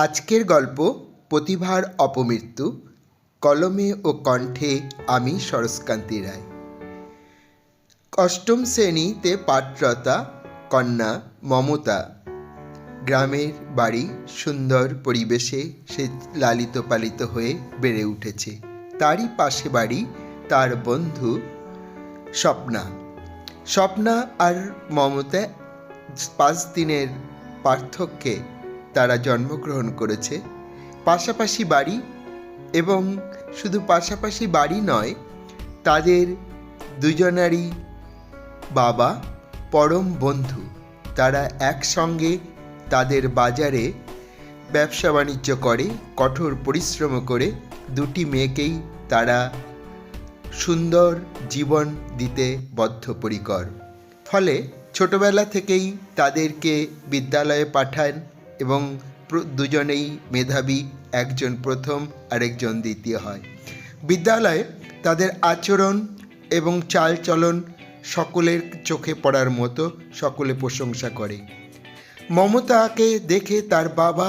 আজকের গল্প প্রতিভার অপমৃত্যু। কলমে ও কণ্ঠে আমি সরোজকান্তি রায়। অষ্টম শ্রেণীতে পাঠরতা কন্যা মমতা গ্রামের বাড়ি, সুন্দর পরিবেশে সে লালিত পালিত হয়ে বেড়ে উঠেছে। তারই পাশে বাড়ি তার বন্ধু স্বপ্না। স্বপ্না আর মমতা 5 দিনের পার্থক্যে তারা জন্মগ্রহণ করেছে। পাশাপাশি বাড়ি, এবং শুধু পাশাপাশি বাড়ি নয়, তাদের দুজনারই বাবা পরম বন্ধু। তারা একসঙ্গে তাদের বাজারে ব্যবসা বাণিজ্য করে, কঠোর পরিশ্রম করে দুটি মেয়েকেই তারা সুন্দর জীবন দিতে বদ্ধপরিকর। ফলে ছোটবেলা থেকেই তাদেরকে বিদ্যালয়ে পাঠান এবং দুজনেই মেধাবী, একজন প্রথম আরেকজন দ্বিতীয় হয়। বিদ্যালয়ে তাদের আচরণ এবং চালচলন সকলের চোখে পড়ার মতো, সকলে প্রশংসা করে। মমতাকে দেখে তার বাবা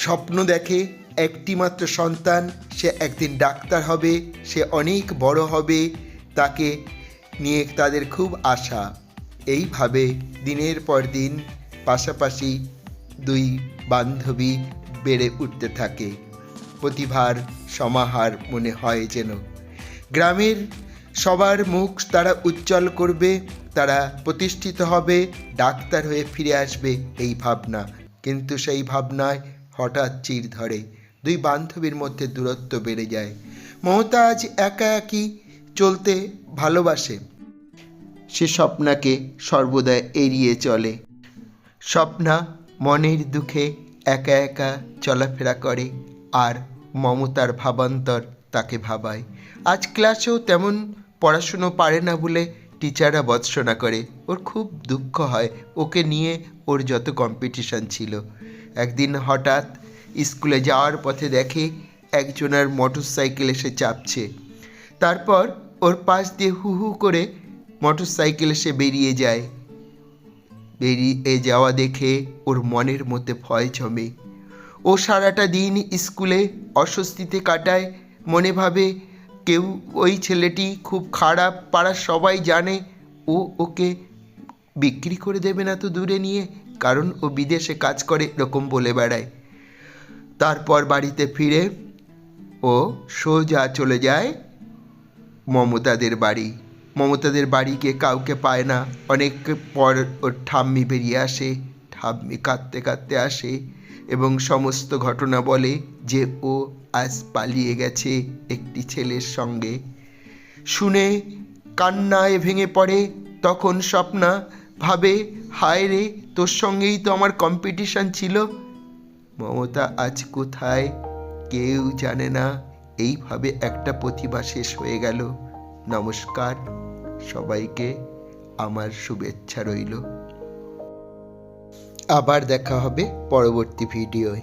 স্বপ্ন দেখে, একটিমাত্র সন্তান, সে একদিন ডাক্তার হবে, সে অনেক বড় হবে, তাকে নিয়ে তাদের খুব আশা। এইভাবে দিনের পর দিন পাশাপাশি দুই বান্ধবী বেড়ে উঠতে থাকে। প্রতিভার সমাহার মনে হয় যেন। গ্রামের সবার মুখ তারা উজ্জ্বল করবে, তারা প্রতিষ্ঠিত হবে, ডাক্তার হয়ে ফিরে আসবে, এই ভাবনা। কিন্তু সেই ভাবনায় হঠাৎ চির ধরে, দুই বান্ধবীর মধ্যে দূরত্ব বেড়ে যায়। মমতা আজ একা একই চলতে ভালোবাসে। সে স্বপ্নাকে সর্বদা এড়িয়ে চলে। স্বপ্না মনের দুঃখে একা একা চলাফেরা করে, আর মমতার ভাবান্তর তাকে ভাবায়। আজ ক্লাসেও তেমন পড়াশুনো পারে না বলে টিচাররা ভর্ৎসনা করে। ওর খুব দুঃখ হয়, ওকে নিয়ে ওর যত কম্পিটিশন ছিল। একদিন হঠাৎ স্কুলে যাওয়ার পথে দেখে একজনের মোটর সাইকেল এসে চাপছে। তারপর ওর পাশ দিয়ে হু হু করে মোটর সাইকেল এসে বেরিয়ে যায়। বেরিয়ে যাওয়া দেখে ওর মনের মধ্যে ভয় জমে। ও সারাটা দিন স্কুলে অস্বস্তিতে কাটায়, মনে ভাবে কেউ ওই ছেলেটি খুব খারাপ, পাড়ার সবাই জানে, ও ওকে বিক্রি করে দেবে না তো দূরে নিয়ে, কারণ ও বিদেশে কাজ করে, এরকম বলে বেড়ায়। তারপর বাড়িতে ফিরে ও সোজা চলে যায় মমতাদের বাড়ি। মমতাদের বাড়িকে কাউকে পায় না। অনেক পর ওর ঠাম্মি বেরিয়ে আসে। ঠাম্মি কাঁদতে কাঁদতে আসে এবং সমস্ত ঘটনা বলে যে ও আজ পালিয়ে গেছে একটি ছেলের সঙ্গে। শুনে কান্নায় ভেঙে পড়ে। তখন স্বপ্না ভাবে, হায় রে, তোর সঙ্গেই তো আমার কম্পিটিশন ছিল। মমতা আজ কোথায় কেউ জানে না। এইভাবে একটা প্রতিভা শেষ হয়ে গেল। নমস্কার, সবাইকে আমার শুভেচ্ছা রইল। আবার দেখা হবে পরবর্তী ভিডিওয়।